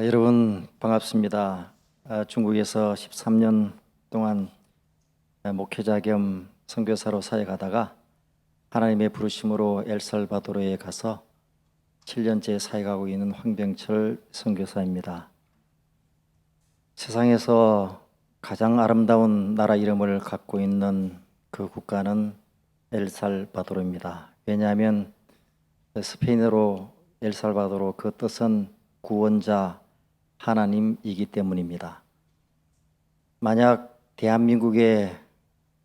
여러분 반갑습니다. 중국에서 13년 동안 목회자 겸 선교사로 사역하다가 하나님의 부르심으로 엘살바도르에 가서 7년째 사역하고 있는 황병철 선교사입니다. 세상에서 가장 아름다운 나라 이름을 갖고 있는 그 국가는 엘살바도르입니다. 왜냐하면 스페인어로 엘살바도르 그 뜻은 구원자 하나님이기 때문입니다. 만약 대한민국의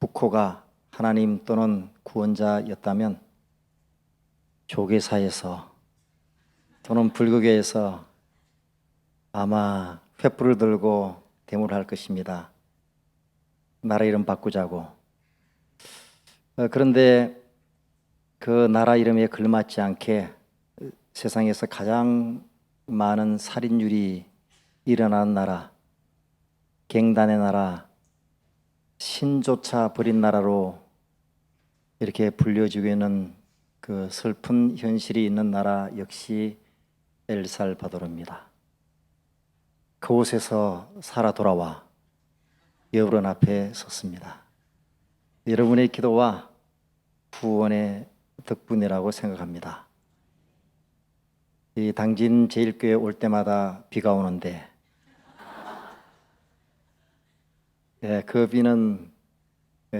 국호가 하나님 또는 구원자였다면 조계사에서 또는 불교계에서 아마 횃불을 들고 대모를 할 것입니다. 나라 이름 바꾸자고. 그런데 그 나라 이름에 걸맞지 않게 세상에서 가장 많은 살인율이 일어나는 나라, 갱단의 나라, 신조차 버린 나라로 이렇게 불려지고 있는 그 슬픈 현실이 있는 나라 역시 엘살바도르입니다. 그곳에서 살아 돌아와 여러분 앞에 섰습니다. 여러분의 기도와 구원의 덕분이라고 생각합니다. 이 당진 제일교회 올 때마다 비가 오는데 그 비는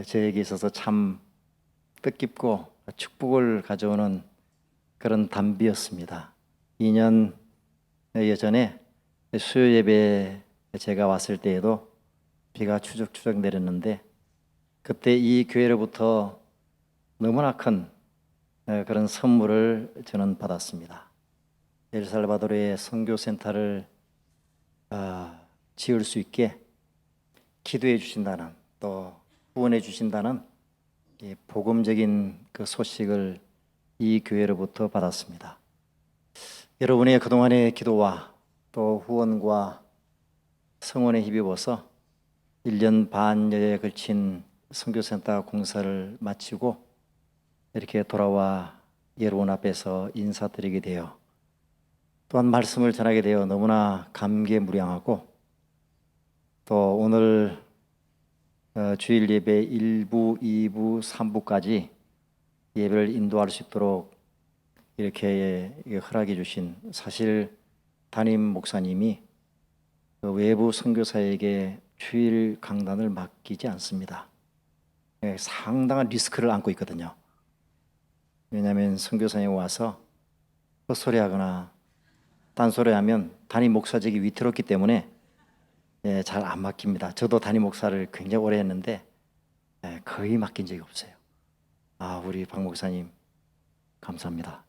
저에게 있어서 참 뜻깊고 축복을 가져오는 그런 단비였습니다. 2년 예전에 수요 예배에 제가 왔을 때에도 비가 추적추적 내렸는데 그때 이 교회로부터 너무나 큰 그런 선물을 저는 받았습니다. 엘살바도르의 선교센터를 지을 수 있게 기도해 주신다는, 또 후원해 주신다는 복음적인 그 소식을 이 교회로부터 받았습니다. 여러분의 그동안의 기도와 또 후원과 성원에 힘입어서 1년 반여에 걸친 선교센터 공사를 마치고 이렇게 돌아와 여러분 앞에서 인사드리게 되어 또한 말씀을 전하게 되어 너무나 감개무량하고 또 오늘 주일 예배 1부, 2부, 3부까지 예배를 인도할 수 있도록 이렇게 허락해 주신 사실 담임 목사님이 외부 선교사에게 주일 강단을 맡기지 않습니다. 상당한 리스크를 안고 있거든요. 왜냐하면 선교사님이 와서 헛소리하거나 딴소리하면 담임 목사직이 위태롭기 때문에 잘 안 맡깁니다. 저도 담임 목사를 굉장히 오래 했는데 거의 맡긴 적이 없어요. 우리 박 목사님 감사합니다.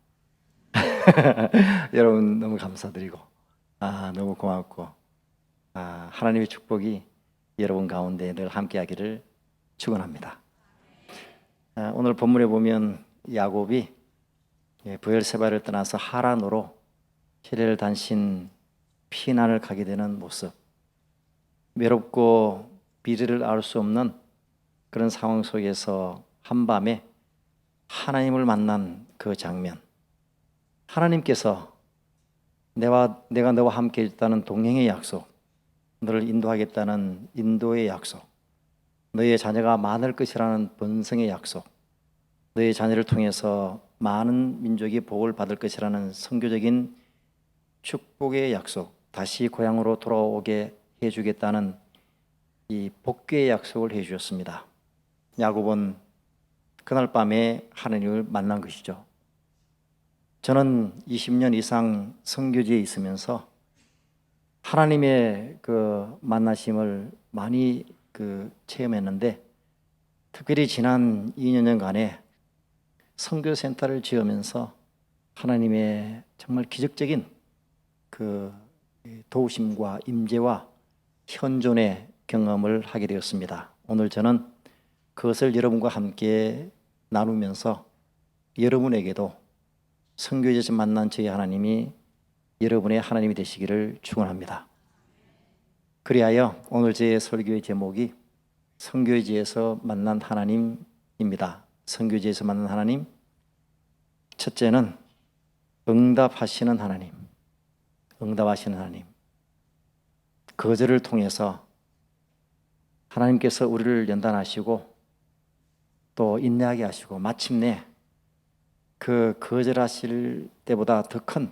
여러분 너무 감사드리고 너무 고맙고 하나님의 축복이 여러분 가운데 늘 함께하기를 축원합니다. 오늘 본문에 보면 야곱이 브엘세바를 떠나서 하란으로 시내를 단신 피난을 가게 되는 모습, 외롭고 미래를 알 수 없는 그런 상황 속에서 한밤에 하나님을 만난 그 장면, 하나님께서 내가 너와 함께 있다는 동행의 약속, 너를 인도하겠다는 인도의 약속, 너의 자녀가 많을 것이라는 번성의 약속, 너의 자녀를 통해서 많은 민족이 복을 받을 것이라는 선교적인 축복의 약속, 다시 고향으로 돌아오게 해주겠다는 이 복귀의 약속을 해주셨습니다. 야곱은 그날 밤에 하나님을 만난 것이죠. 저는 20년 이상 선교지에 있으면서 하나님의 그 만나심을 많이 체험했는데 특별히 지난 2년간에 선교센터를 지으면서 하나님의 정말 기적적인 그 도우심과 임재와 현존의 경험을 하게 되었습니다. 오늘 저는 그것을 여러분과 함께 나누면서 여러분에게도 선교지에서 만난 저희 하나님이 여러분의 하나님이 되시기를 축원합니다. 그리하여 오늘 제 설교의 제목이 선교지에서 만난 하나님입니다. 선교지에서 만난 하나님, 첫째는 응답하시는 하나님. 응답하시는 하나님. 거절을 통해서 하나님께서 우리를 연단하시고 또 인내하게 하시고 마침내 그 거절하실 때보다 더 큰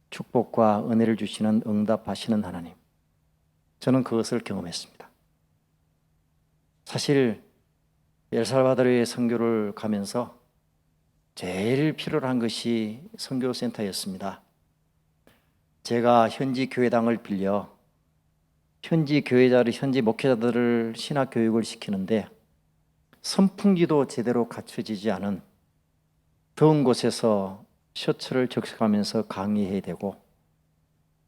축복과 은혜를 주시는 응답하시는 하나님, 저는 그것을 경험했습니다. 사실 엘살바도르의 선교를 가면서 제일 필요로 한 것이 선교센터였습니다. 제가 현지 교회당을 빌려 현지 목회자들을 신학 교육을 시키는데 선풍기도 제대로 갖춰지지 않은 더운 곳에서 셔츠를 적셔가면서 강의해야 되고,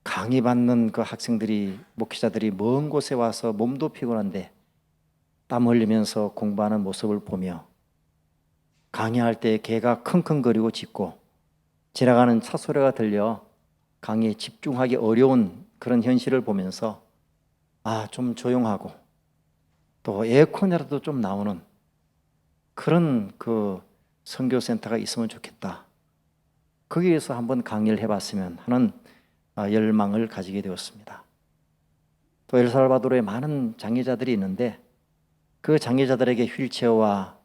강의받는 그 학생들이, 목회자들이 먼 곳에 와서 몸도 피곤한데 땀 흘리면서 공부하는 모습을 보며 강의할 때 개가 킁킁거리고 짖고 지나가는 차 소리가 들려 강의에 집중하기 어려운 그런 현실을 보면서 좀 조용하고 또 에어컨이라도 좀 나오는 그런 그 선교센터가 있으면 좋겠다. 거기에서 한번 강의를 해봤으면 하는 열망을 가지게 되었습니다. 또 엘살바도르에 많은 장애자들이 있는데 그 장애자들에게 휠체어와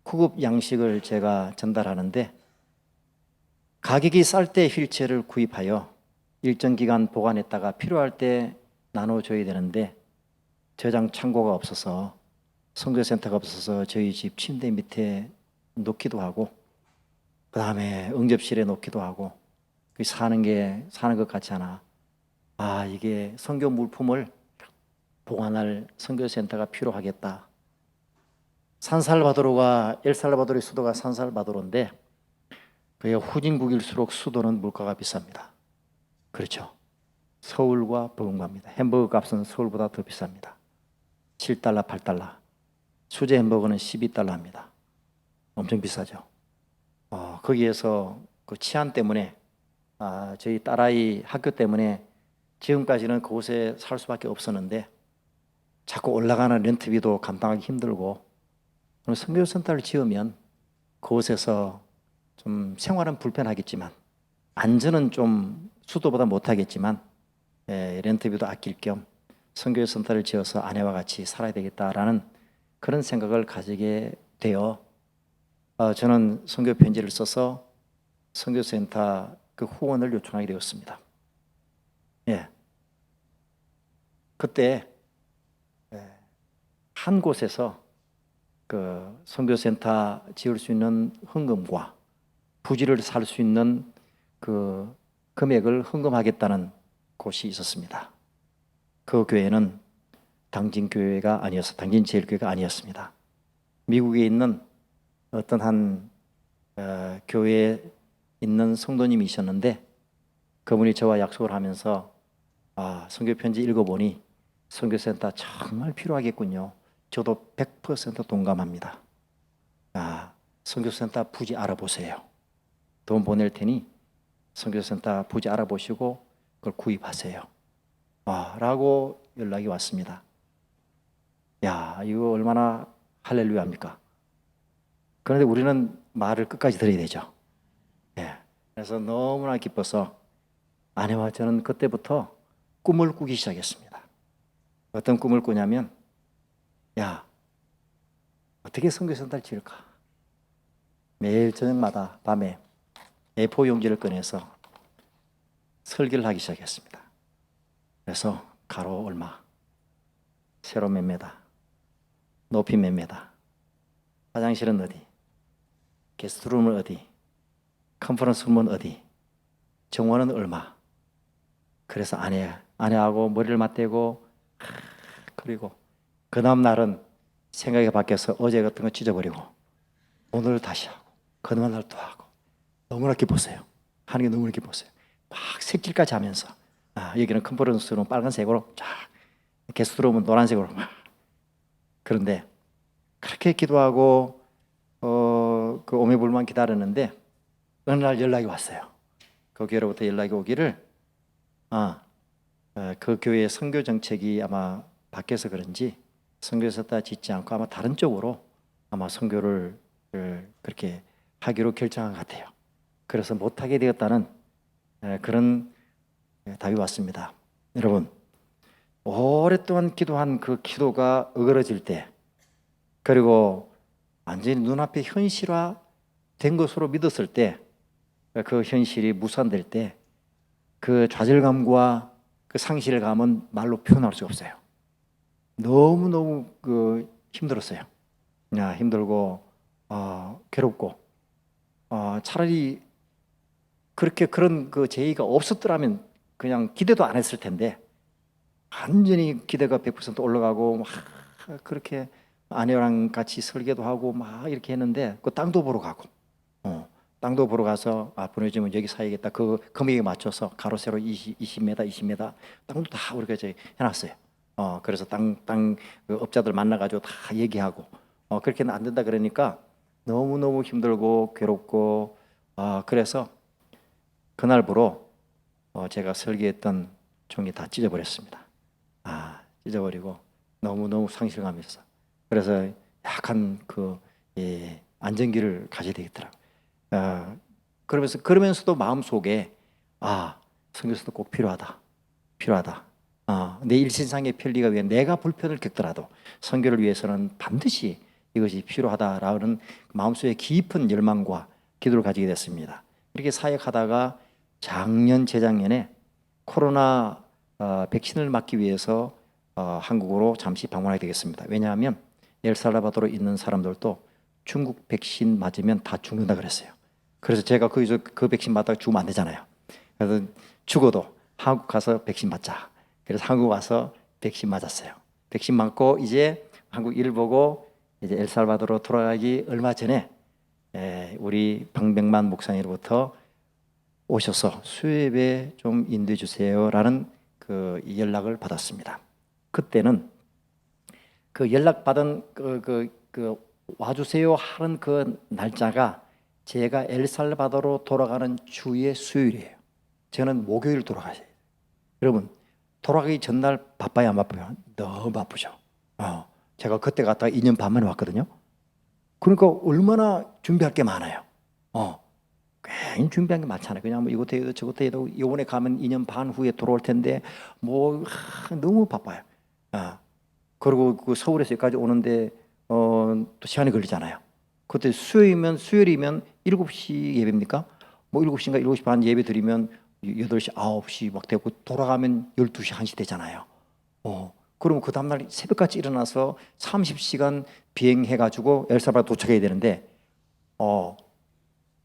구급 양식을 제가 전달하는데 가격이 쌀 때 휠체어를 구입하여 일정 기간 보관했다가 필요할 때 나눠줘야 되는데 저장 창고가 없어서, 선교센터가 없어서 저희 집 침대 밑에 놓기도 하고 그 다음에 응접실에 놓기도 하고 사는 것 같지 않아. 이게 선교 물품을 보관할 선교센터가 필요하겠다. 엘살바도르의 수도가 산살바도르인데 그게 후진국일수록 수도는 물가가 비쌉니다. 그렇죠. 서울과 버금갑니다. 햄버거 값은 서울보다 더 비쌉니다. 7달러, 8달러. 수제 햄버거는 12달러입니다. 엄청 비싸죠. 거기에서 그 치안 때문에 저희 딸아이 학교 때문에 지금까지는 그곳에 살 수밖에 없었는데 자꾸 올라가는 렌트비도 감당하기 힘들고, 선교센터를 지으면 그곳에서 좀 생활은 불편하겠지만 안전은 좀 수도보다 못하겠지만 렌트비도 아낄 겸 선교센터를 지어서 아내와 같이 살아야 되겠다라는 그런 생각을 가지게 되어 저는 선교 편지를 써서 선교센터 그 후원을 요청하게 되었습니다. 그때 한 곳에서 그 선교센터 지을 수 있는 헌금과 부지를 살 수 있는 그 금액을 헌금하겠다는 곳이 있었습니다. 그 교회는 당진제일교회가 아니었습니다. 미국에 있는 어떤 한 교회에 있는 성도님이 있었는데 그분이 저와 약속을 하면서 선교 편지 읽어보니 선교센터 정말 필요하겠군요. 저도 100% 동감합니다. 선교센터 부지 알아보세요. 돈 보낼 테니 선교센터 부지 알아보시고 그걸 구입하세요. 라고 연락이 왔습니다. 이거 얼마나 할렐루야입니까? 그런데 우리는 말을 끝까지 들어야 되죠. 그래서 너무나 기뻐서 아내와 저는 그때부터 꿈을 꾸기 시작했습니다. 어떤 꿈을 꾸냐면, 어떻게 선교센터를 지을까? 매일 저녁마다 밤에 A4 용지를 꺼내서 설계를 하기 시작했습니다. 그래서 가로 얼마, 세로 몇 메다, 높이 몇 메다, 화장실은 어디, 게스트룸은 어디, 컨퍼런스룸은 어디, 정원은 얼마. 그래서 아내하고 머리를 맞대고 그리고 그 다음 날은 생각이 바뀌어서 어제 같은 거 찢어버리고 오늘 다시 하고 그 다음 날 또 하고 너무나 기뻤어요. 하는 게 너무나 기뻤어요. 막 새길까지 하면서 여기는 컨퍼런스룸 빨간색으로 쫙, 게스트룸은 노란색으로 막. 그런데 그렇게 기도하고 그 오매불만 기다렸는데 어느 날 연락이 왔어요. 그 교회로부터 연락이 오기를 그 교회의 선교 정책이 아마 바뀌어서 그런지 선교센터 짓지 않고 아마 다른 쪽으로 아마 선교를 그렇게 하기로 결정한 것 같아요. 그래서 못하게 되었다는 그런 답이 왔습니다. 여러분, 오랫동안 기도한 그 기도가 어그러질 때, 그리고 완전히 눈앞에 현실화된 것으로 믿었을 때, 그 현실이 무산될 때 그 좌절감과 그 상실감은 말로 표현할 수 없어요. 너무너무 힘들었어요. 힘들고 괴롭고, 차라리 그렇게 그런 그 제의가 없었더라면 그냥 기대도 안 했을 텐데, 완전히 기대가 100% 올라가고 막 그렇게 아내랑 같이 설계도 하고 막 이렇게 했는데, 그 땅도 보러 가고, 땅도 보러 가서 보내주면 여기 사야겠다. 그 금액에 맞춰서 가로 세로 20m, 20m 땅도 다 우리가 이제 해놨어요. 그래서 그 업자들 만나가지고 다 얘기하고, 그렇게는 안 된다 그러니까 너무너무 힘들고 괴롭고, 그래서 그날부로 제가 설계했던 종이 다 찢어버렸습니다. 찢어버리고 너무너무 상실감이 있어. 그래서 약간 안정기를 가져야 되겠더라고요. 그러면서도 마음속에 선교사도 꼭 필요하다. 내 일신상의 편리가 위해 내가 불편을 겪더라도 선교를 위해서는 반드시 이것이 필요하다라는 마음속에 깊은 열망과 기도를 가지게 됐습니다. 이렇게 사역하다가 작년 재작년에 코로나 백신을 맞기 위해서 한국으로 잠시 방문하게 되겠습니다. 왜냐하면 엘살바도르에 있는 사람들도 중국 백신 맞으면 다 죽는다 그랬어요. 그래서 제가 거기서 그 백신 맞다가 죽으면 안 되잖아요. 그래서 죽어도 한국 가서 백신 맞자. 그래서 한국 와서 백신 맞았어요. 백신 맞고 이제 한국 일 보고 이제 엘살바도르로 돌아가기 얼마 전에 우리 방백만 목사님으로부터 오셔서 수협에 좀 인도해 주세요라는 그 연락을 받았습니다. 그때는 그 연락받은 와주세요 하는 그 날짜가 제가 엘살바도르로 돌아가는 주의 수요일이에요. 저는 목요일 돌아가요. 여러분, 돌아가기 전날 바빠야 안 바빠요? 너무 바쁘죠. 제가 그때 갔다가 2년 반 만에 왔거든요. 그러니까 얼마나 준비할 게 많아요. 괜히 준비한 게 많잖아요. 그냥 뭐 이것도 해도 저것도 해도, 이번에 가면 2년 반 후에 돌아올 텐데 너무 바빠요. 그리고 그 서울에서 여기까지 오는데 또 시간이 걸리잖아요. 그때 수요일이면 7시 예배입니까? 뭐 7시인가 7시 반 예배 드리면 8시, 9시 막 되고, 돌아가면 12시, 1시 되잖아요. 그러면 그 다음날 새벽같이 일어나서 30시간 비행해가지고 엘살바도르 도착해야 되는데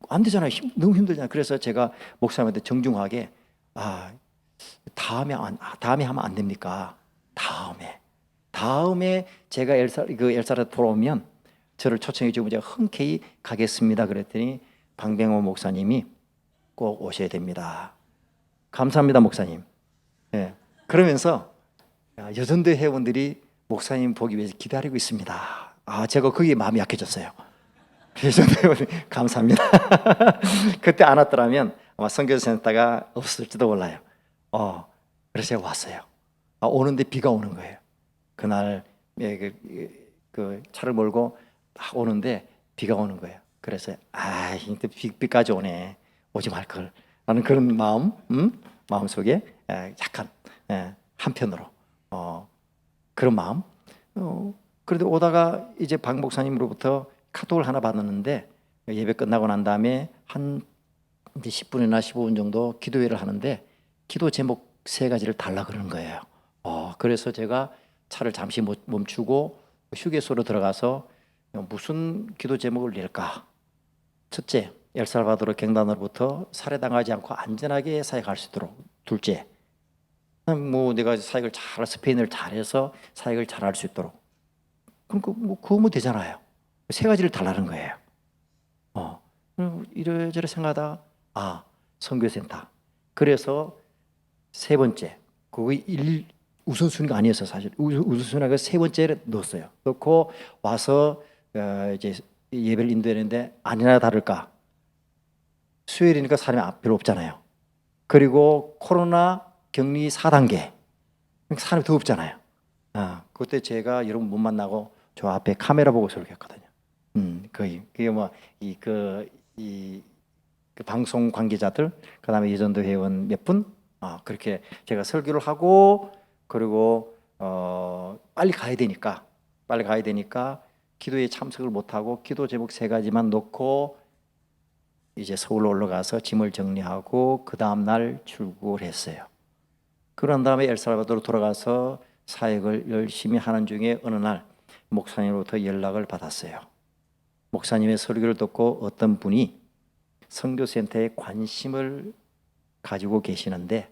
안 되잖아요. 너무 힘들잖아요. 그래서 제가 목사님한테 정중하게 다음에 하면 안 됩니까? 다음에 제가 엘사를 돌아오면 저를 초청해 주면 제가 흔쾌히 가겠습니다. 그랬더니 방병호 목사님이 꼭 오셔야 됩니다. 감사합니다, 목사님. 네. 그러면서 여전도 회원들이 목사님 보기 위해서 기다리고 있습니다. 제가 거기에 마음이 약해졌어요. 여전도 회원님 감사합니다. 그때 안 왔더라면 아마 선교센터가 없을지도 몰라요. 그래서 제가 왔어요. 오는데 비가 오는 거예요. 그날 그 차를 몰고 딱 오는데 비가 오는 거예요. 그래서 비까지 오네. 오지 말 걸. 라는 그런 마음속에 약간 한편으로 그런 마음. 그래도 오다가 이제 박 목사님으로부터 카톡을 하나 받았는데, 예배 끝나고 난 다음에 한 이제 10분이나 15분 정도 기도회를 하는데 기도 제목 3가지를 달라 그러는 거예요. 그래서 제가 차를 잠시 멈추고 휴게소로 들어가서 무슨 기도 제목을 낼까? 첫째, 엘살바도르 갱단으로부터 살해당하지 않고 안전하게 사역할 수 있도록. 둘째, 내가 사역을 스페인어를 잘해서 사역을 잘할 수 있도록. 그러니까 그거면 되잖아요. 3가지를 달라는 거예요. 이래저래 생각하다가 선교센터. 그래서 3번째, 그게 우선순위가 아니었어요. 사실 우선순위가 3번째를 넣었어요. 넣고 와서 이제 예배를 인도했는데 아니나 다를까 수요일이니까 사람이 별로 없잖아요. 그리고 코로나 격리 4단계, 사람이 더 없잖아요. 그때 제가 여러분 못 만나고 저 앞에 카메라 보고 설교했거든요. 그게 그 방송 관계자들, 그다음에 예전도 회원 몇 분, 그렇게 제가 설교를 하고 그리고 빨리 가야 되니까 기도에 참석을 못하고 기도 제목 3가지만 놓고 이제 서울로 올라가서 짐을 정리하고 그 다음날 출국을 했어요. 그런 다음에 엘살바도르로 돌아가서 사역을 열심히 하는 중에 어느 날 목사님으로부터 연락을 받았어요. 목사님의 설교를 듣고 어떤 분이 선교센터에 관심을 가지고 계시는데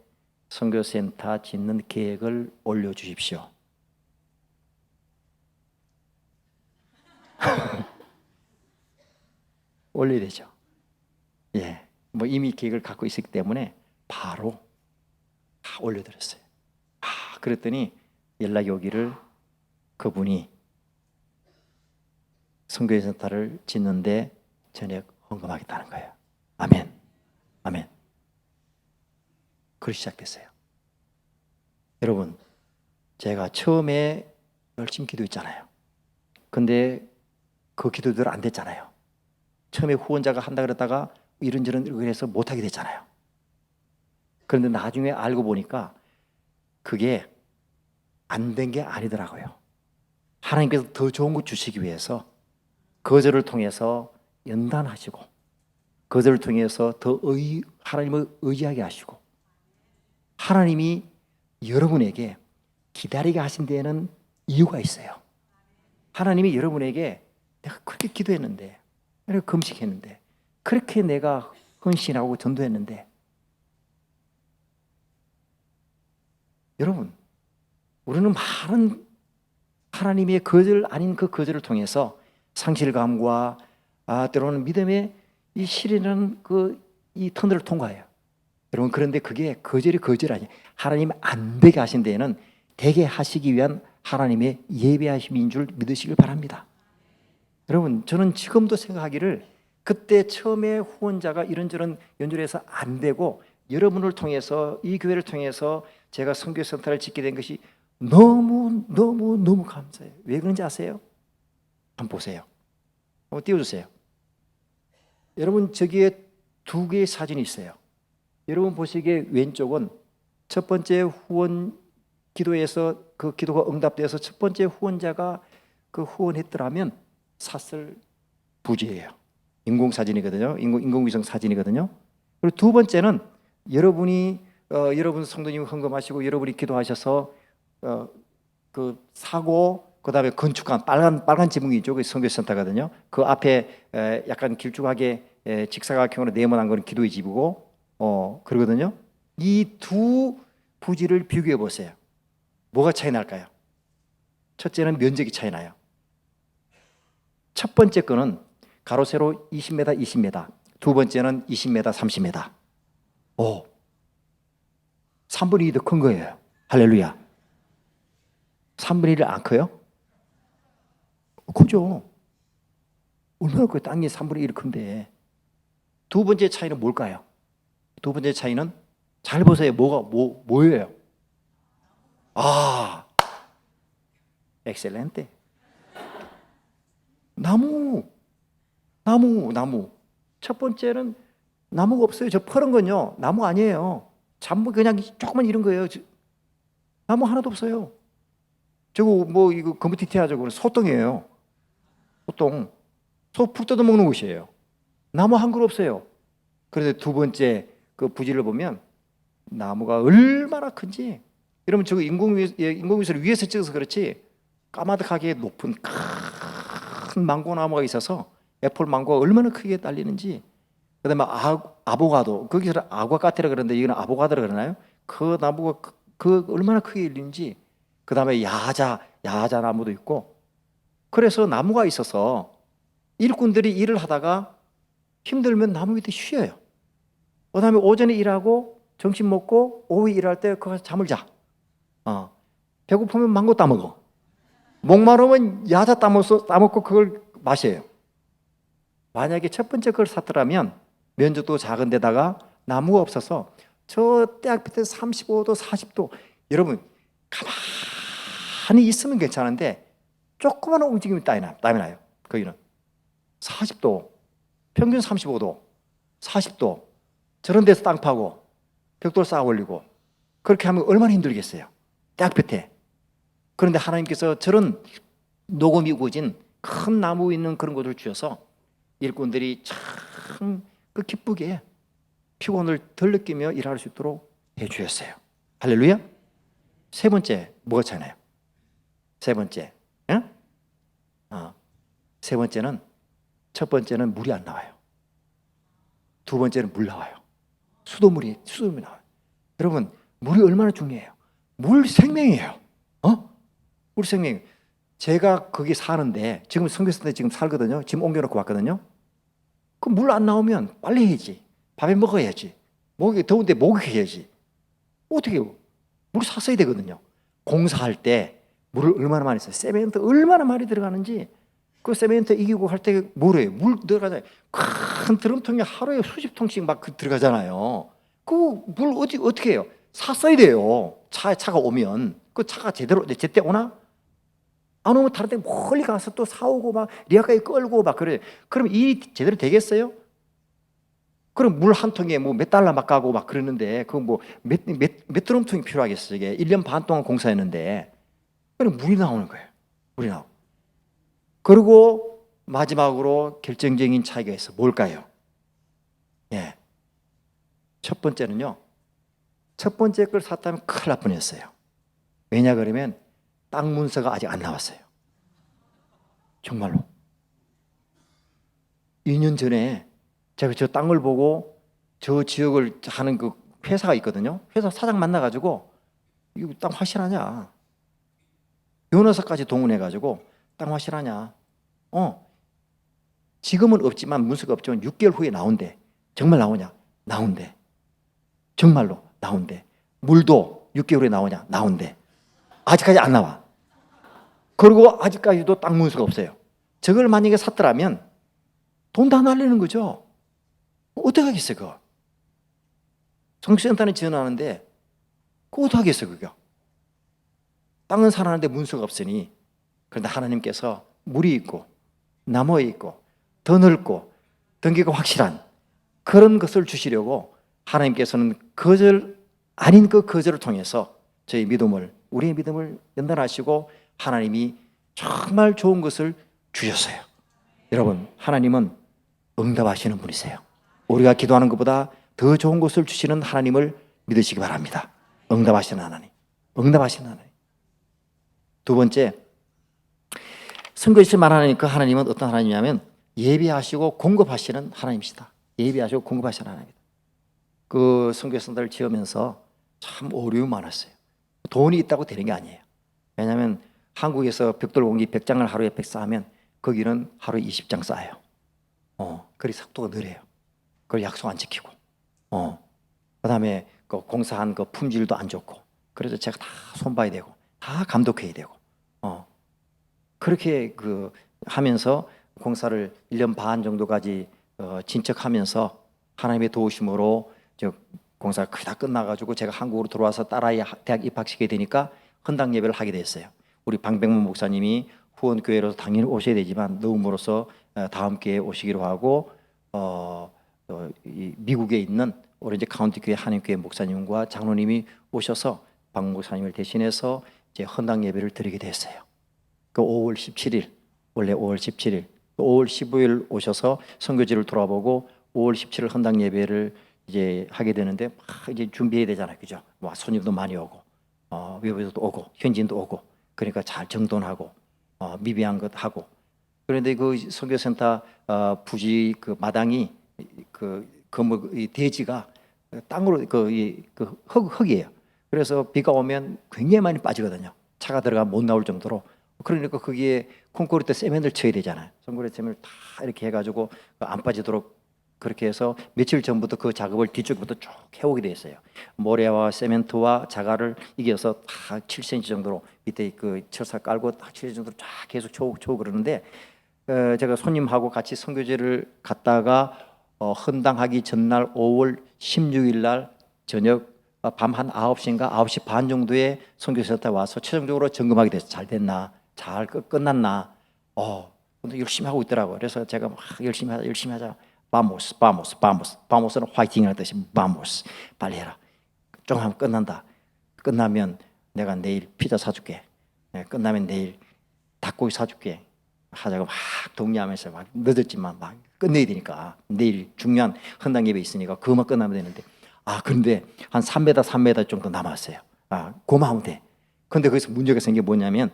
선교센터 짓는 계획을 올려주십시오. 올려야 되죠. 예, 뭐 이미 계획을 갖고 있었기 때문에 바로 다 올려드렸어요. 그랬더니 연락이 오기를 그분이 선교센터를 짓는데 전액 헌금하겠다는 거예요. 아멘. 아멘. 그렇게 시작됐어요. 여러분, 제가 처음에 열심히 기도했잖아요. 근데 그 기도대로 안 됐잖아요. 처음에 후원자가 한다 그랬다가 이런저런 해서 못하게 됐잖아요. 그런데 나중에 알고 보니까 그게 안 된 게 아니더라고요. 하나님께서 더 좋은 거 주시기 위해서 거절을 통해서 연단하시고 거절을 통해서 더 하나님을 의지하게 하시고 하나님이 여러분에게 기다리게 하신 데에는 이유가 있어요. 하나님이 여러분에게 내가 그렇게 기도했는데 내가 금식했는데 그렇게 내가 헌신하고 전도했는데 여러분 우리는 많은 하나님의 거절 아닌 그 거절을 통해서 상실감과 때로는 믿음의 이 실이라는 이 터널을 통과해요. 여러분 그런데 그게 거절이 아니에요. 하나님 안 되게 하신 데에는 되게 하시기 위한 하나님의 예배하심인 줄 믿으시길 바랍니다. 여러분 저는 지금도 생각하기를 그때 처음에 후원자가 이런저런 연주해서 안 되고 여러분을 통해서 이 교회를 통해서 제가 선교센터를 짓게 된 것이 너무 감사해요. 왜 그런지 아세요? 한번 보세요. 한번 띄워주세요. 여러분 저기에 2개의 사진이 있어요. 여러분 보시기에 왼쪽은 첫 번째 후원 기도에서 그 기도가 응답돼서 첫 번째 후원자가 그 후원했더라면 샀을 부지예요. 인공사진이거든요. 인공위성 사진이거든요. 그리고 2번째는 여러분이 여러분 성도님이 헌금하시고 여러분이 기도하셔서 그 사고 그다음에 건축한 빨간 지붕이 있죠. 그 선교센터거든요. 그 앞에 약간 길쭉하게 직사각형으로 네모난 거는 기도의 집이고 그러거든요. 이 2 부지를 비교해 보세요. 뭐가 차이 날까요? 첫째는 면적이 차이 나요. 첫 번째 거는 가로 세로 20m, 20m. 두 번째는 20m, 30m. 3분의 2 더 큰 거예요. 할렐루야. 3분의 1이 안 커요? 크죠. 얼마나 커요? 땅이 3분의 1이 큰데. 두 번째 차이는 뭘까요? 두 번째 차이는 잘 보세요. 뭐예요? 엑셀렌테. 나무. 첫 번째는 나무가 없어요. 저 푸른 건요. 나무 아니에요. 전부 그냥 조그만 이런 거예요. 나무 하나도 없어요. 저거 이거 거무튀튀하죠. 그건 소똥이에요. 소똥. 소 풀 뜯어 먹는 곳이에요. 나무 한 그루 없어요. 그런데 두 번째 그 부지를 보면 나무가 얼마나 큰지. 여러분 저거 인공위성을 위에서 찍어서 그렇지 까마득하게 높은 큰 망고나무가 있어서 애플 망고가 얼마나 크게 달리는지. 그다음에 아보가도 거기서 아과카테라 그러는데 이거는 아보가드라 그러나요? 그 나무가 그 얼마나 크게 열리는지. 그다음에 야자 나무도 있고. 그래서 나무가 있어서 일꾼들이 일을 하다가 힘들면 나무 밑에 쉬어요. 그다음에 오전에 일하고 점심 먹고 오후에 일할 때 거기서 잠을 자. 배고프면 망고 따먹어. 목마르면 야자 따먹고 그걸 마셔요. 만약에 첫 번째 걸 샀더라면 면적도 작은 데다가 나무가 없어서 저 대학 밑에 35도 40도 여러분 가만히 있으면 괜찮은데 조그만 움직임이 땀이 나요. 거기는 40도 평균 35도 40도 저런 데서 땅 파고 벽돌 쌓아 올리고 그렇게 하면 얼마나 힘들겠어요. 딱 그런데 하나님께서 저런 녹음이 우거진 큰 나무 있는 그런 곳을 주셔서 일꾼들이 참 그 기쁘게 피곤을 덜 느끼며 일할 수 있도록 해주셨어요. 할렐루야. 세 번째 뭐가 차나요? 세 번째, 세 번째는, 첫 번째는 물이 안 나와요. 두 번째는 물 나와요. 수돗물이 나와요. 여러분, 물이 얼마나 중요해요. 물 생명이에요. 물 생명. 제가 거기 사는데 지금 선교사인데 지금 살거든요. 지금 옮겨놓고 왔거든요. 그 물 안 나오면 빨리 해야지. 밥에 먹어야지. 더운데 목욕해야지. 어떻게 해요? 물 샀어야 되거든요. 공사할 때 물을 얼마나 많이 써요. 세멘트 얼마나 많이 들어가는지. 그 세멘트 이기고 할 때 뭐래요? 물 들어가잖아요. 큰 드럼통에 하루에 수십 통씩 막 들어가잖아요. 그 물 어떻게 해요? 샀어야 돼요. 차가 오면. 그 차가 제때 오나? 안 오면 다른 데 멀리 가서 또 사오고 막 리아까지 끌고 막 그래. 그럼 일이 제대로 되겠어요? 그럼 물 한 통에 뭐 몇 달러 막 가고 막 그러는데 그 뭐 몇 드럼통이 필요하겠어요. 이게 1년 반 동안 공사했는데. 그럼 물이 나오는 거예요. 물이 나오고. 그리고 마지막으로 결정적인 차이가 있어. 뭘까요? 예. 첫 번째는요. 첫 번째 걸 샀다면 큰일 날 뻔했어요. 왜냐 그러면 땅 문서가 아직 안 나왔어요. 정말로. 2년 전에 제가 저 땅을 보고 저 지역을 하는 그 회사가 있거든요. 회사 사장 만나가지고 이거 땅 확실하냐? 변호사까지 동원해가지고 땅 확실하냐? 지금은 없지만 문서가 없지만 6개월 후에 나온대. 정말 나오냐? 나온대. 정말로 나온대. 물도 6개월 후에 나오냐? 나온대. 아직까지 안 나와. 그리고 아직까지도 땅 문서가 없어요. 저걸 만약에 샀더라면 돈 다 날리는 거죠. 어떻게 하겠어요, 그거? 정치센터에 전화하는데 그거 어떻게 하겠어요, 그거? 땅은 살아나는데 문서가 없으니. 그런데 하나님께서 물이 있고 나무에 있고 더 넓고 등기가 확실한 그런 것을 주시려고 하나님께서는 거절 아닌 그 거절을 통해서 우리의 믿음을 연단하시고 하나님이 정말 좋은 것을 주셨어요. 여러분, 하나님은 응답하시는 분이세요. 우리가 기도하는 것보다 더 좋은 것을 주시는 하나님을 믿으시기 바랍니다. 응답하시는 하나님. 응답하시는 하나님. 두 번째, 선교시 말하는 그 하나님은 어떤 하나님이냐면 예비하시고 공급하시는 하나님이시다. 예비하시고 공급하시는 하나님이다. 그 선교사들을 지으면서 참 어려움이 많았어요. 돈이 있다고 되는 게 아니에요. 왜냐하면 한국에서 벽돌 공기 100장을 하루에 100 쌓으면 거기는 하루에 20장 쌓아요. 그리 속도가 느려요. 그걸 약속 안 지키고. 그 다음에 그 공사한 그 품질도 안 좋고. 그래서 제가 다 손봐야 되고, 다 감독해야 되고. 그렇게 하면서 공사를 1년 반 정도까지 진척하면서 하나님의 도우심으로 공사가 거의 다 끝나가지고 제가 한국으로 들어와서 딸아이 대학 입학시키게 되니까 헌당 예배를 하게 됐어요. 우리 방백문 목사님이 후원교회로 당연히 오셔야 되지만 넣음으로써 다음 기회에 오시기로 하고 미국에 있는 오렌지 카운티 교회 한인교회 목사님과 장로님이 오셔서 방 목사님을 대신해서 이제 헌당 예배를 드리게 됐어요. 그 5월 17일 원래 5월 17일 5월 15일 오셔서 선교지를 돌아보고 5월 17일 헌당 예배를 이제 하게 되는데 이제 준비해야 되잖아요, 그죠? 뭐 손님도 많이 오고 외부에서도 오고 현지인도 오고 그러니까 잘 정돈하고 미비한 것 하고. 그런데 그 선교센터 부지 그 마당이 이 대지가 땅으로 흙이에요. 그래서 비가 오면 굉장히 많이 빠지거든요. 차가 들어가면 못 나올 정도로. 그러니까 거기에 콘크리트 세면을 쳐야 되잖아요. 콘크리트 세면을 다 이렇게 해가지고 안 빠지도록 그렇게 해서 며칠 전부터 그 작업을 뒤쪽부터 쭉 해오게 돼 있어요. 모래와 세멘트와 자갈을 이겨서 다 7cm 정도로 밑에 그 철사 깔고 딱 7cm 정도로 쫙 계속 쳐오고 그러는데 제가 손님하고 같이 선교제를 갔다가 헌당하기 전날 5월 16일 날 저녁 밤 한 9시인가 9시 반 정도에 선교센터 와서 최종적으로 점검하게 됐어요. 잘 됐나? 잘 끝났나? 근데 열심히 하고 있더라고요. 그래서 제가 막 열심히 하자. 바모스는 화이팅이라는 뜻이 바모스. 빨리 해라. 좀 하면 끝난다. 끝나면 내가 내일 피자 사줄게. 끝나면 내일 닭고기 사줄게. 하자고 막 동의하면서 막 늦었지만 막 끝내야 되니까 내일 중요한 헌당 예배 있으니까 그것만 끝나면 되는데 그런데 한 3m 정도 남았어요. 고마우면 돼. 근데 거기서 문제가 생긴 게 뭐냐면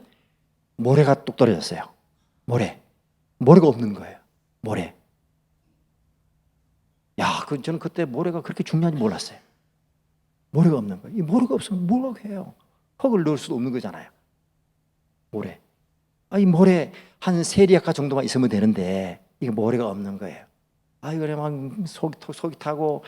모래가 뚝 떨어졌어요. 모래가 없는 거예요. 모래. 저는 그때 모래가 그렇게 중요한지 몰랐어요. 모래가 없는 거예요. 이 모래가 없으면 뭘 해요? 흙을 넣을 수도 없는 거잖아요. 모래. 이 모래 한 세리아카 정도만 있으면 되는데 이게 모래가 없는 거예요. 그래 막 속이 타고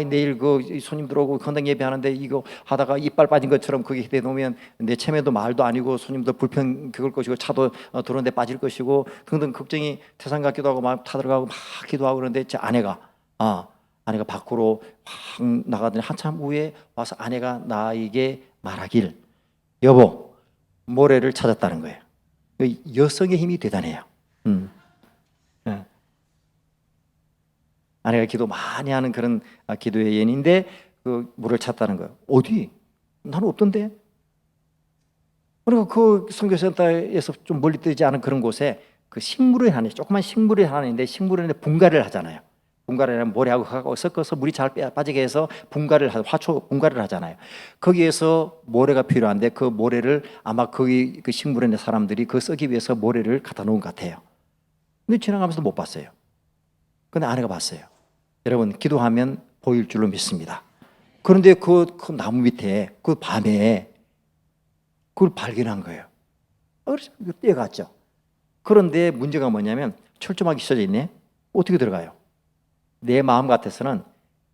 내일 그 손님 들어오고 건당 예배하는데 이거 하다가 이빨 빠진 것처럼 거기 대 놓으면 내 체면도 말도 아니고 손님도 불편 겪을 것이고 차도 들어오는데 빠질 것이고 등등 걱정이 태산 같기도 하고 막 타들어가고 막 기도하고 그러는데 제 아내가 밖으로 확 나가더니 한참 후에 와서 아내가 나에게 말하길 여보 모래를 찾았다는 거예요. 여성의 힘이 대단해요. 네. 아내가 기도 많이 하는 그런 기도의 예인데 그 물을 찾다는 거예요. 어디? 나는 없던데. 그리고 그 선교센터에서 좀 멀리 뜨지 않은 그런 곳에 그 식물이 하나, 조그만 식물이 하나 있는데 식물에 분갈이를 하잖아요. 분갈이는 모래하고 흙하고 섞어서 물이 잘 빠지게 해서 화초 분갈이를 하잖아요. 거기에서 모래가 필요한데 그 모래를 아마 거기 그 식물에 있는 사람들이 그 쓰기 위해서 모래를 갖다 놓은 것 같아요. 근데 지나가면서도 못 봤어요. 근데 아내가 봤어요. 여러분 기도하면 보일 줄로 믿습니다. 그런데 그 나무 밑에 그 밤에 그걸 발견한 거예요. 그래서 뛰어갔죠. 그런데 문제가 뭐냐면 철조망이 씌어져 있네. 어떻게 들어가요? 내 마음 같아서는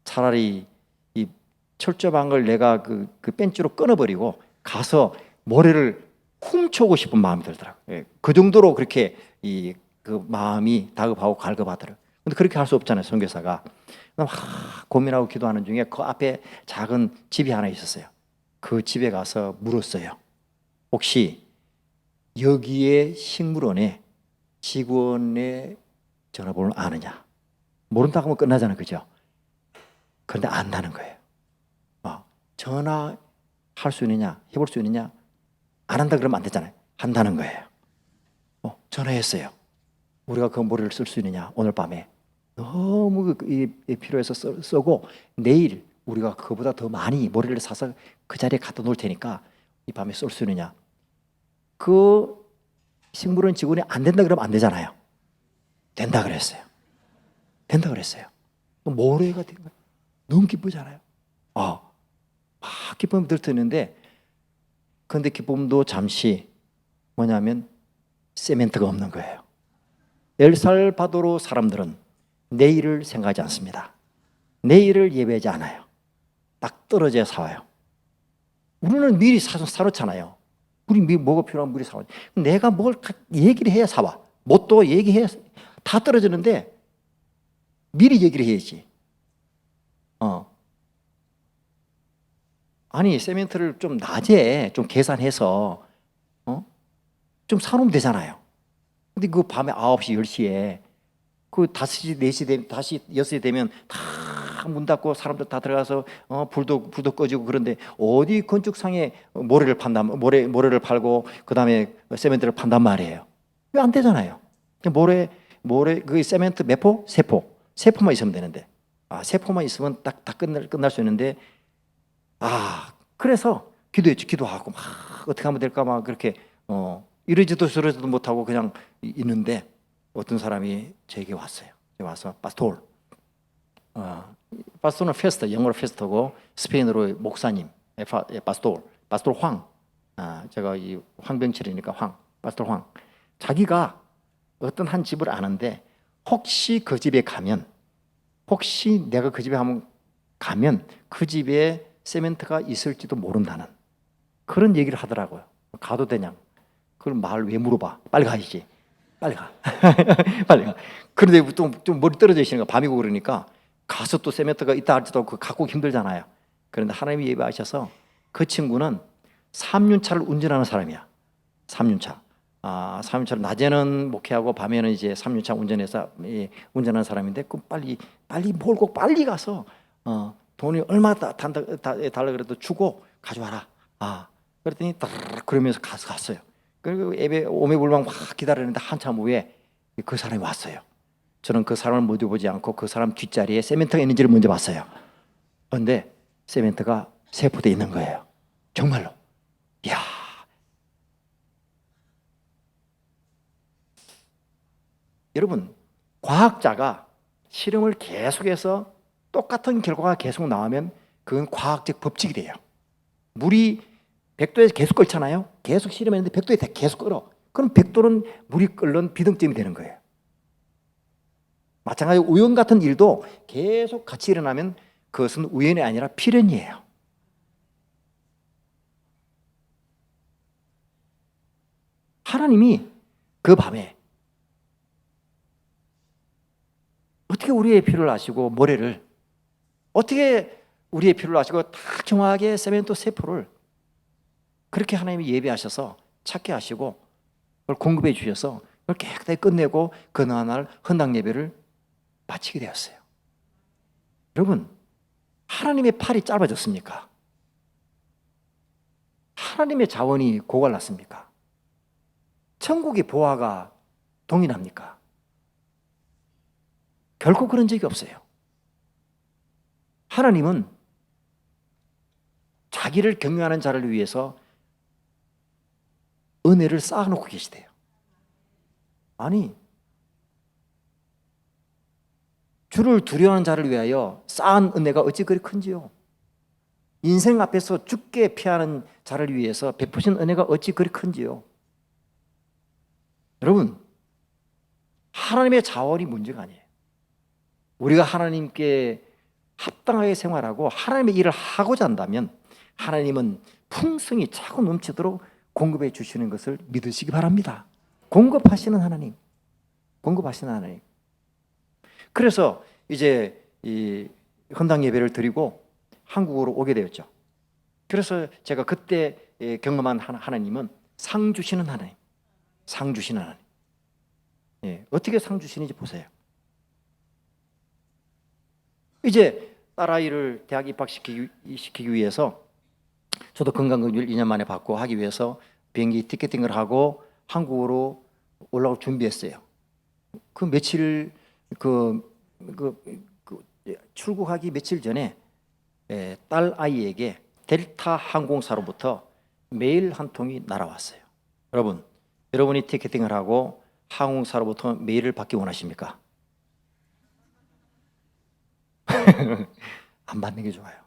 차라리 이 철조망을 내가 그 벤치로 끊어버리고 가서 모래를 훔쳐오고 싶은 마음이 들더라고요. 그 정도로 그렇게 그 마음이 다급하고 갈급하더라고요. 근데 그렇게 할 수 없잖아요, 선교사가. 고민하고 기도하는 중에 그 앞에 작은 집이 하나 있었어요. 그 집에 가서 물었어요. 혹시 여기에 식물원에 직원의 전화번호를 아느냐? 모른다고 하면 끝나잖아요, 그죠? 그런데 안다는 거예요. 전화할 수 있느냐, 해볼 수 있느냐? 안 한다 그러면 안 되잖아요. 한다는 거예요. 전화했어요. 우리가 그 모래를 쓸 수 있느냐, 오늘 밤에. 너무 필요해서 쓰고 내일 우리가 그보다 더 많이 모래를 사서 그 자리에 갖다 놓을 테니까 이 밤에 쓸 수 있느냐. 그 식물원 직원이 안 된다 그러면 안 되잖아요. 된다 그랬어요. 모래가 된 거예요. 너무 기쁘잖아요. 막 기쁨이 들었는데 그런데 기쁨도 잠시 뭐냐면 세멘트가 없는 거예요. 엘살바도르 사람들은 내일을 생각하지 않습니다. 내일을 예배하지 않아요. 딱 떨어져야 사와요. 우리는 미리 사놓잖아요. 우리 뭐가 필요하면 미리 사와요. 내가 뭘 얘기를 해야 사와. 뭣도 얘기해야 다 떨어지는데 미리 얘기를 해야지. 아니 세멘트를 좀 낮에 좀 계산해서 좀 사놓으면 되잖아요. 근데 그 밤에 9시, 10시에 그 5시, 4시 되면 다시 6시 되면 다 문 닫고 사람들 다 들어가서 불도 꺼지고 그런데 어디 건축상에 모래를 팔고 그다음에 세멘트를 판단 말이에요. 왜 안 되잖아요. 모래 그 세멘트 몇 포? 세 포만 있으면 되는데 세 포만 있으면 딱 끝날 수 있는데 그래서 기도하고 막 어떻게 하면 될까 막 그렇게 이러지도 저러지도 못하고 그냥 있는데 어떤 사람이 제게 왔어요. 와서 파스토르는 페스터, 영어로 페스터고 스페인어로 목사님, 파스토르 황. 제가 이 황병철이니까 파스토르 황. 자기가 어떤 한 집을 아는데 혹시 그 집에 가면 혹시 내가 그 집에 가면 그 집에 세멘트가 있을지도 모른다는 그런 얘기를 하더라고요. 가도 되냐? 그걸 말 왜 물어봐? 빨리 가야지. 빨리 가. 빨리 가. 그런데 좀 머리 떨어져 있는 거 밤이고 그러니까 가서 또 세멘트가 있다 할지도 그 갖고 힘들잖아요. 그런데 하나님이 예배하셔서 그 친구는 3륜차를 운전하는 사람이야. 3륜차. 3륜차를 낮에는 목회하고 밤에는 이제 3륜차 운전해서 운전하는 사람인데 그 빨리 몰고 빨리 가서 돈이 얼마 달라 그래도 주고 가져와라. 그랬더니 따르르 그러면서 갔어요. 그리고 예배 오매불망 막 기다리는데 한참 후에 그 사람이 왔어요. 저는 그 사람을 모두 보지 않고 그 사람 뒷자리에 세멘트가 있는지를 먼저 봤어요. 그런데 세멘트가 세포되어 있는 거예요. 정말로. 이야. 여러분, 과학자가 실험을 계속해서 똑같은 결과가 계속 나오면 그건 과학적 법칙이 돼요. 물이 100도에서 계속 끓잖아요. 계속 실험했는데 100도에 계속 끓어. 그럼 100도는 물이 끓는 비등점이 되는 거예요. 마찬가지로 우연 같은 일도 계속 같이 일어나면 그것은 우연이 아니라 필연이에요. 하나님이 그 밤에 어떻게 우리의 피를 아시고 모래를 어떻게 우리의 피를 아시고 다 정확하게 세멘토 세포를 그렇게 하나님이 예배하셔서 찾게 하시고 그걸 공급해 주셔서 그걸 깨끗하게 끝내고 그 나날 헌당 예배를 마치게 되었어요. 여러분, 하나님의 팔이 짧아졌습니까? 하나님의 자원이 고갈났습니까? 천국의 보화가 동일합니까? 결코 그런 적이 없어요. 하나님은 자기를 경외하는 자를 위해서 은혜를 쌓아놓고 계시대요. 아니, 주를 두려워하는 자를 위하여 쌓은 은혜가 어찌 그리 큰지요. 인생 앞에서 죽게 피하는 자를 위해서 베푸신 은혜가 어찌 그리 큰지요. 여러분, 하나님의 자원이 문제가 아니에요. 우리가 하나님께 합당하게 생활하고 하나님의 일을 하고자 한다면 하나님은 풍성이 차고 넘치도록 공급해 주시는 것을 믿으시기 바랍니다. 공급하시는 하나님, 공급하시는 하나님. 그래서 이제 이 헌당 예배를 드리고 한국으로 오게 되었죠. 그래서 제가 그때 경험한 하나님은 상 주시는 하나님, 상 주시는 하나님. 예, 어떻게 상 주시는지 보세요. 이제 딸아이를 대학 입학시키기 위해서 저도 건강검진을 2년 만에 받고 하기 위해서 비행기 티켓팅을 하고 한국으로 올라올 준비했어요. 그 며칠 출국하기 며칠 전에 딸 아이에게 델타 항공사로부터 메일 한 통이 날아왔어요. 여러분이 티켓팅을 하고 항공사로부터 메일을 받기 원하십니까? 안 받는 게 좋아요.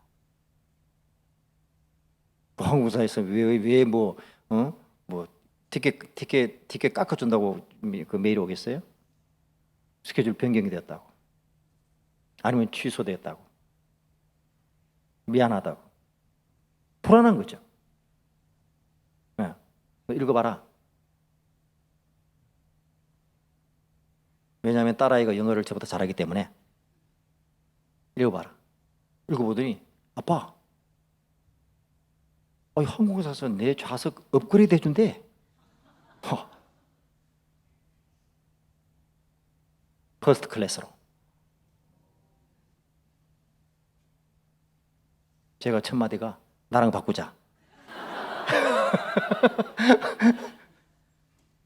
항공사에서 뭐 티켓 깎아준다고 그 메일 오겠어요? 스케줄 변경이 되었다고, 아니면 취소되었다고, 미안하다고, 불안한 거죠. 네. 읽어봐라. 왜냐하면 딸아이가 영어를 저보다 잘하기 때문에. 읽어봐라. 읽어보더니 아빠, 항공사에서 내 좌석 업그레이드 해준대. 퍼스트 클래스로. 제가 첫 마디가 나랑 바꾸자.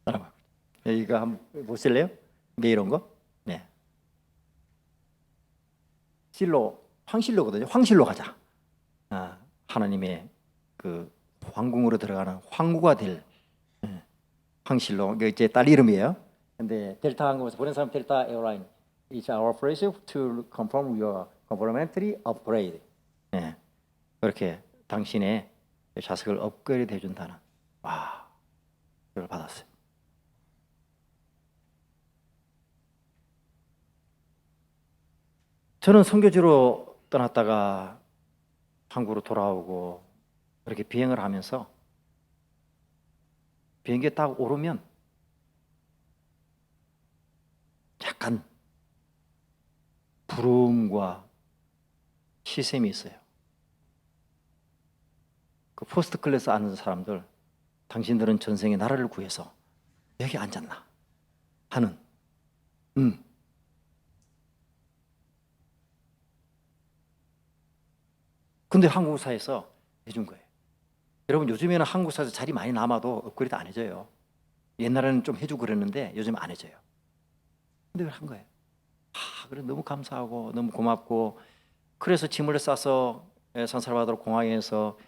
나랑 바꾸자. 이거 한번 보실래요? 메일 온 거? 네. 황실로거든요. 황실로 가자. 하나님의 그 황궁으로 들어가는 황구가 될 황실로. 제 딸 이름이에요. 근데 델타 항공에서 보낸 사람 델타 에어라인. It's our pleasure to confirm your complimentary upgrade. 네. 그렇게 당신의 좌석을 업그레이드 해준다는 그걸 받았어요. 저는 선교지로 떠났다가 한국으로 돌아오고 그렇게 비행을 하면서 비행기에 딱 오르면 약간 부러움과 시샘이 있어요. 그 퍼스트 클래스 앉은 사람들, 당신들은 전생에 나라를 구해서 여기 앉았나 하는 근데 한국사에서 해준 거예요. 여러분 요즘에는 한국 사서 자리 많이 남아도 업그레이드 안 해줘요. 옛날에는 좀 해주고 그랬는데 요즘 안 해줘요. 근데 그걸 한 거예요. 그래 너무 감사하고 너무 고맙고 그래서 짐을 싸서 산살바도르 공항에서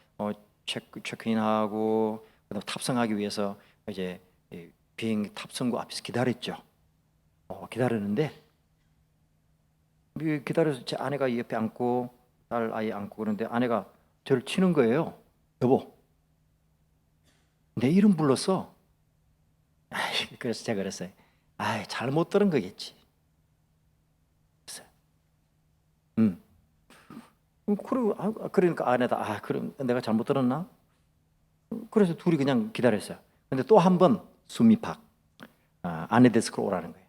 체크인하고 그다음 탑승하기 위해서 이제 비행기 탑승구 앞에서 기다렸죠. 기다렸는데 기다려서 제 아내가 옆에 앉고 딸 아이 앉고 그러는데 아내가 저를 치는 거예요. 여보, 내 이름 불렀어. 그래서 제가 그랬어요. 잘못 들은 거겠지. 그랬어요. 그리고 그러니까 아내다. 그럼 내가 잘못 들었나? 그래서 둘이 그냥 기다렸어요. 근데 또 한 번 숨이 팍 아내 데스크로 오라는 거예요.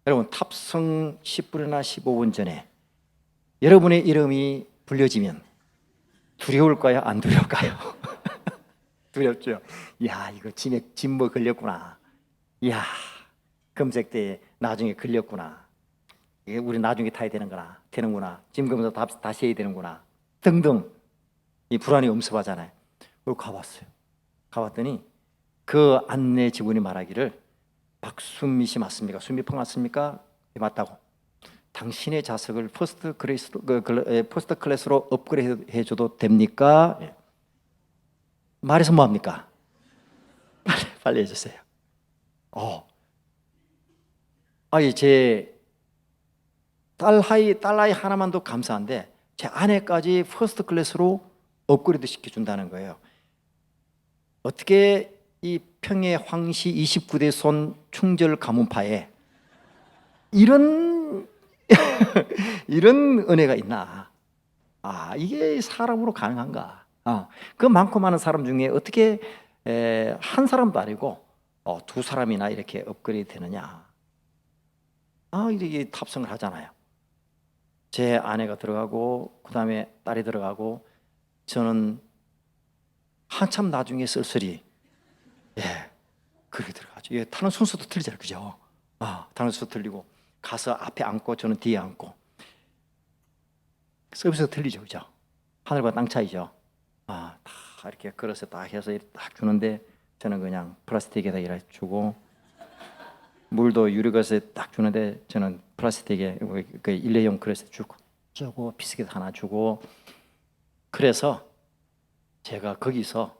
여러분 탑승 10분이나 15분 전에 여러분의 이름이 불려지면 두려울까요? 안 두려울까요? 두렵죠. 야 이거 짐뭐 걸렸구나. 야 검색대에 나중에 걸렸구나. 이게 우리 나중에 타야 되는구나. 짐 검사 다시 해야 되는구나. 등등 이 불안이 엄습하잖아요. 그리고 가봤더니 그 안내 직원이 말하기를 박순미 씨 맞습니까? 순미펑 맞습니까? 네, 맞다고. 당신의 좌석을 퍼스트 클래스로 업그레이드 해줘도 됩니까? 네. 말해서 뭐합니까? 빨리 해주세요. 제 딸아이 하나만도 감사한데 제 아내까지 퍼스트 클래스로 업그레이드 시켜준다는 거예요. 어떻게 이 평해 황씨 29대 손 충절 가문파에 이런 이런 은혜가 있나? 이게 사람으로 가능한가? 그 많고 많은 사람 중에 어떻게 한 사람도 아니고 두 사람이나 이렇게 업그레이드 되느냐? 이렇게 탑승을 하잖아요. 제 아내가 들어가고 그 다음에 딸이 들어가고 저는 한참 나중에 쓸쓸히 그렇게 들어가죠. 타는 순서도 틀리잖아요, 그죠? 타는 순서 틀리고 가서 앞에 앉고 저는 뒤에 앉고 서비스가 틀리죠, 그죠? 하늘과 땅 차이죠. 다 이렇게 그릇에 딱 해서 딱 주는데 저는 그냥 플라스틱에다 이렇게 주고 물도 유리그릇에 딱 주는데 저는 플라스틱에 그 일회용 그릇에 주고 비스킷 하나 주고 그래서 제가 거기서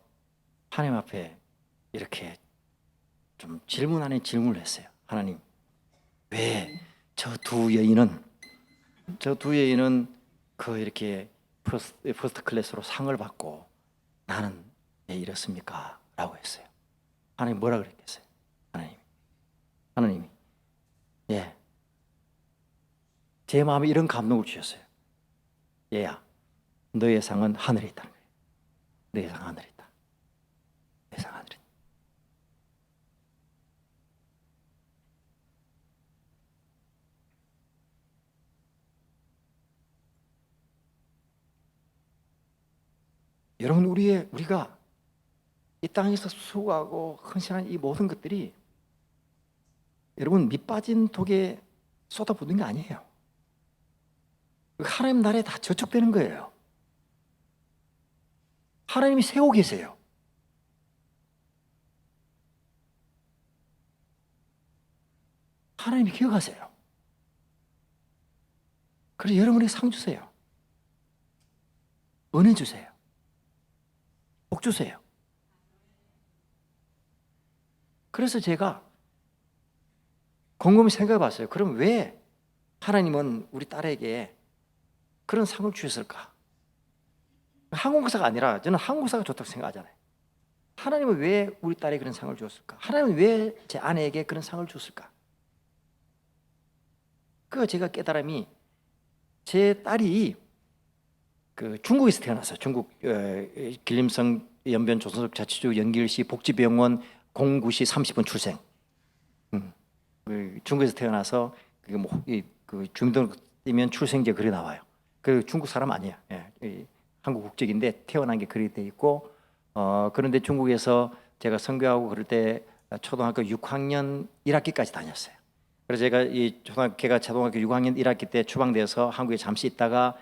하나님 앞에 이렇게 좀 질문 아닌 질문을 했어요. 하나님, 왜 저 두 여인은 그 이렇게 퍼스트 클래스로 상을 받고 나는 왜 이렇습니까? 라고 했어요. 하나님 뭐라 그랬겠어요? 하나님이 제 마음에 이런 감동을 주셨어요. 얘야, 너의 상은 하늘에 있다는 거예요. 너의 상 하늘에 있다. 너의 상 하늘에 있다. 여러분 우리가 이 땅에서 수고하고 헌신한 이 모든 것들이 여러분 밑빠진 독에 쏟아붓는 게 아니에요. 하나님 나라에 다 저축되는 거예요. 하나님이 세우고 계세요. 하나님이 기억하세요. 그래서 여러분에게 상 주세요. 은혜 주세요. 복 주세요. 그래서 제가 곰곰이 생각해 봤어요. 그럼 왜 하나님은 우리 딸에게 그런 상을 주셨을까? 항공사가 아니라 저는 항공사가 좋다고 생각하잖아요. 하나님은 왜 우리 딸에게 그런 상을 주었을까? 하나님은 왜 제 아내에게 그런 상을 줬을까? 그 제가 깨달음이 제 딸이 그 중국에서 태어났어요. 중국 길림성 연변 조선족 자치주 연길시 복지병원 09시 30분 출생. 중국에서 태어나서 그게 그 주민등록 띄면 출생지가 그리 나와요. 그 중국 사람 아니에요. 한국 국적인데 태어난 게 그리 돼 있고 그런데 중국에서 제가 선교하고 그럴 때 초등학교 6학년 1학기까지 다녔어요. 그래서 제가 걔가 초등학교 6학년 1학기 때 추방돼서 한국에 잠시 있다가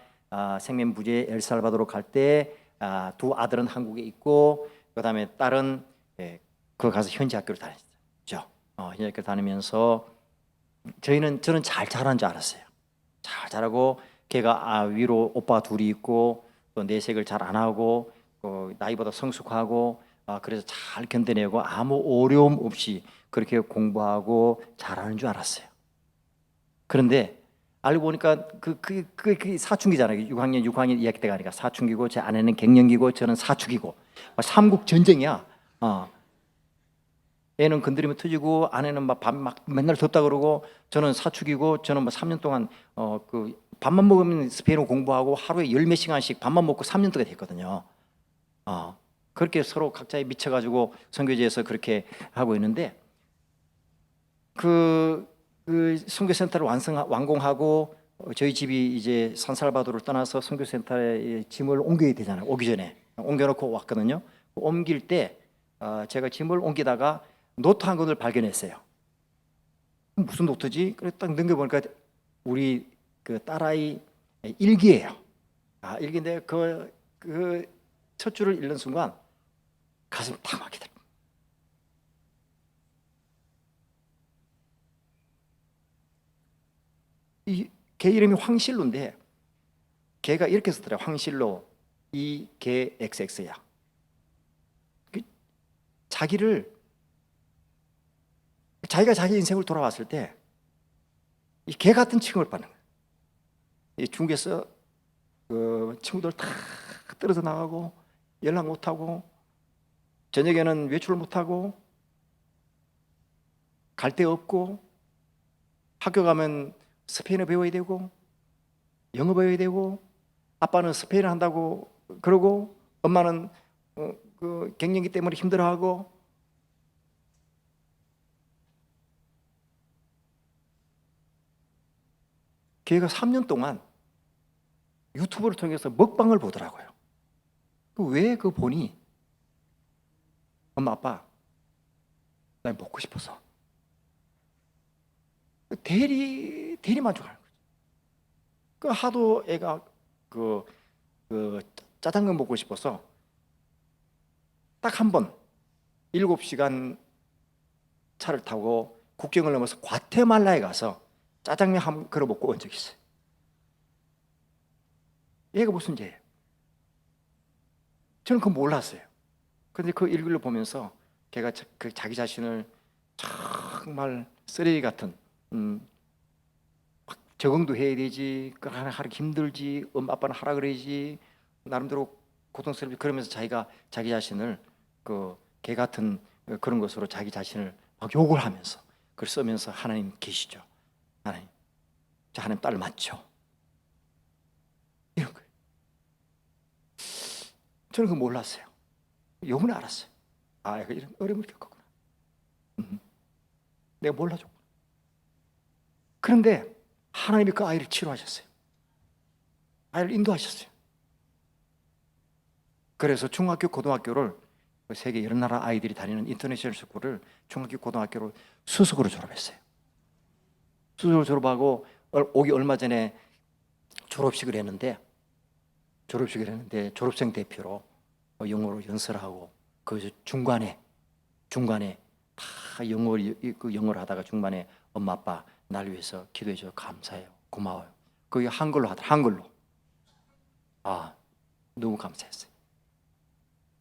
생명부재 엘살바도르 갈 때 두 아들은 한국에 있고 그다음에 딸은 그 가서 현지 학교를 다녔죠. 현지 학교 다니면서 저는 잘 자란 줄 알았어요. 잘 자라고 걔가 위로 오빠 둘이 있고 또 내색을 잘 안 하고 나이보다 성숙하고 그래서 잘 견뎌내고 아무 어려움 없이 그렇게 공부하고 잘하는 줄 알았어요. 그런데 알고 보니까 그 사춘기잖아요. 6학년 2학기 때가 아니라 사춘기고 제 아내는 갱년기고 저는 사춘기고 삼국 전쟁이야. 애는 건드리면 터지고 아내는 막 맨날 덥다 그러고 저는 사춘기고 저는 뭐 3년 동안 그 밥만 먹으면 스페인어 공부하고 하루에 10몇 시간씩 밥만 먹고 3년 동안 됐거든요. 그렇게 서로 각자에 미쳐가지고 선교지에서 그렇게 하고 있는데 그 선교센터를 완공하고 저희 집이 이제 산살바도를 떠나서 선교센터에 짐을 옮겨야 되잖아요. 오기 전에 옮겨놓고 왔거든요. 옮길 때 제가 짐을 옮기다가 노트 한 권을 발견했어요. 무슨 노트지? 그래 딱 넘겨보니까 우리 그 딸아이 일기예요. 일기인데 그 첫 줄을 읽는 순간 가슴이 탁 막히더라고요. 걔 이름이 황실로인데 걔가 이렇게 쓰더라고요. 황실로 이개 XX야. 자기가 자기 인생을 돌아왔을 때 이 개 같은 취급을 받는 거예요. 이 중국에서 그 친구들 다 떨어져 나가고 연락 못하고 저녁에는 외출을 못하고 갈 데 없고 학교 가면 스페인어 배워야 되고 영어 배워야 되고 아빠는 스페인어 한다고 그러고 엄마는 그 갱년기 때문에 힘들어하고 걔가 3년 동안 유튜브를 통해서 먹방을 보더라고요. 왜 그 보니 엄마 아빠 나 먹고 싶어서 대리 만족하는 거죠. 그 하도 애가 그 짜장면 먹고 싶어서 딱 한 번 7시간 차를 타고 국경을 넘어서 과테말라에 가서 짜장면 한 그릇 먹고 온 적이 있어요. 얘가 무슨 죄예요? 저는 그거 몰랐어요. 그런데 그 일기를 보면서 걔가 자기 자신을 정말 쓰레기 같은 적응도 해야 되지, 하기 힘들지, 엄마 아빠는 하라 그래야지, 나름대로 고통스럽지. 그러면서 자기가 자기 자신을 그 개 같은 그런 것으로 자기 자신을 막 욕을 하면서 그걸 쓰면서 하나님 계시죠. 하나님, 저 하나님 딸 맞죠? 이런 거예요. 저는 그거 몰랐어요. 요번에 알았어요. 이런 어려움을 겪었구나. 내가 몰라줬구나. 그런데 하나님이 그 아이를 치료하셨어요. 아이를 인도하셨어요. 그래서 중학교, 고등학교를 세계 여러 나라 아이들이 다니는 인터내셔널 스쿨을 중학교, 고등학교를 수석으로 졸업했어요. 수석으로 졸업하고 오기 얼마 전에 졸업식을 했는데 졸업생 대표로 영어로 연설하고 그 중간에 다 영어를 하다가 중간에 엄마 아빠 날 위해서 기도해 줘서 감사해요, 고마워요. 그게 한글로 하더라. 한글로. 너무 감사했어요.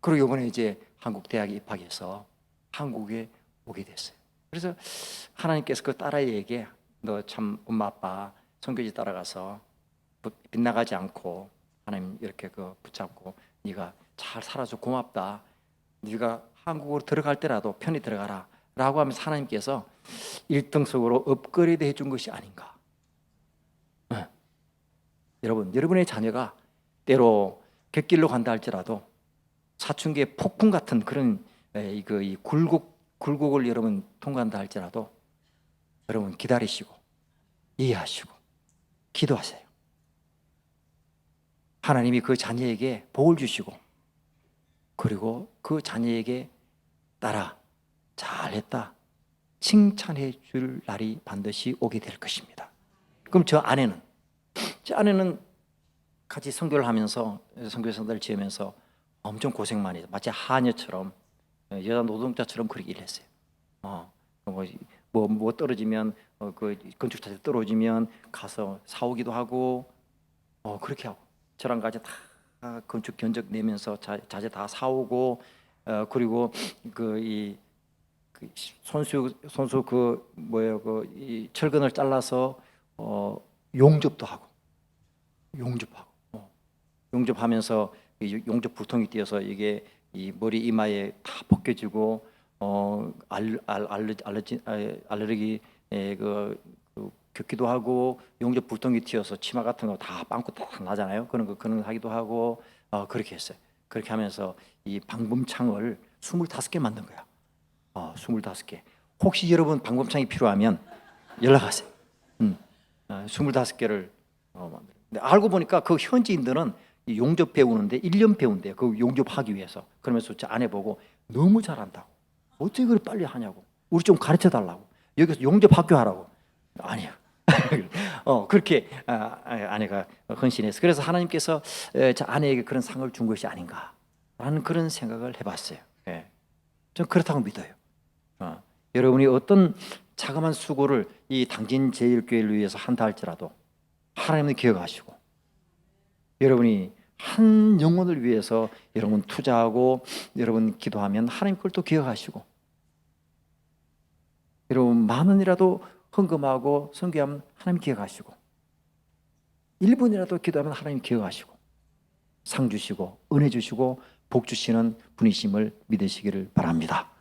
그리고 이번에 이제 한국 대학에 입학해서 한국에 오게 됐어요. 그래서 하나님께서 그 딸아이에게 너 참 엄마 아빠 선교지 따라가서 빗나가지 않고 하나님 이렇게 붙잡고 네가 잘 살아서 고맙다. 네가 한국으로 들어갈 때라도 편히 들어가라 라고 하면서 하나님께서 1등석으로 업그레이드 해준 것이 아닌가. 여러분의 자녀가 때로 객길로 간다 할지라도 사춘기의 폭풍 같은 그런 이 굴곡을 여러분 통과한다 할지라도 여러분 기다리시고 이해하시고 기도하세요. 하나님이 그 자녀에게 복을 주시고 그리고 그 자녀에게 딸아 잘했다 칭찬해 줄 날이 반드시 오게 될 것입니다. 그럼 제 아내는 같이 선교를 하면서 선교사들 지으면서 엄청 고생 많이 해서 마치 하녀처럼 여자 노동자처럼 그렇게 일했어요. 뭐 떨어지면 그 건축 자재 떨어지면 가서 사오기도 하고 그렇게 하고 저랑 같이 다 건축 견적 내면서 자재 다 사오고 그리고 그 손수 그 뭐예요 이 철근을 잘라서 용접도 하고 용접하면서 용접 부통이 띄어서 이게 이 머리 이마에 다 벗겨지고 알레르기 겪기도 하고 용접 부통이 튀어서 치마 같은 거 다 빵꾸 딱 나잖아요. 그런 거 하기도 하고 그렇게 했어요. 그렇게 하면서 이 방범창을 25개 만든 거야. 25개. 혹시 여러분 방범창이 필요하면 연락하세요. 25개를 만들어요. 근데 알고 보니까 그 현지인들은 이 용접 배우는데 1년 배운대요. 그 용접하기 위해서. 그러면서 저 아내 보고 너무 잘한다고. 어떻게 그렇게 빨리 하냐고. 우리 좀 가르쳐 달라고. 여기서 용접 학교 하라고. 아니요. 그렇게 아내가 헌신해서 그래서 하나님께서 저 아내에게 그런 상을 준 것이 아닌가라는 그런 생각을 해봤어요. 예. 전 그렇다고 믿어요. 여러분이 어떤 자그마한 수고를 이 당진 제일교회를 위해서 한다 할지라도 하나님은 기억하시고 여러분이 한 영혼을 위해서 여러분 투자하고 여러분 기도하면 하나님 그걸 또 기억하시고 여러분 만 원이라도 헌금하고 선교하면 하나님 기억하시고 1분이라도 기도하면 하나님 기억하시고 상 주시고 은혜 주시고 복 주시는 분이심을 믿으시기를 바랍니다.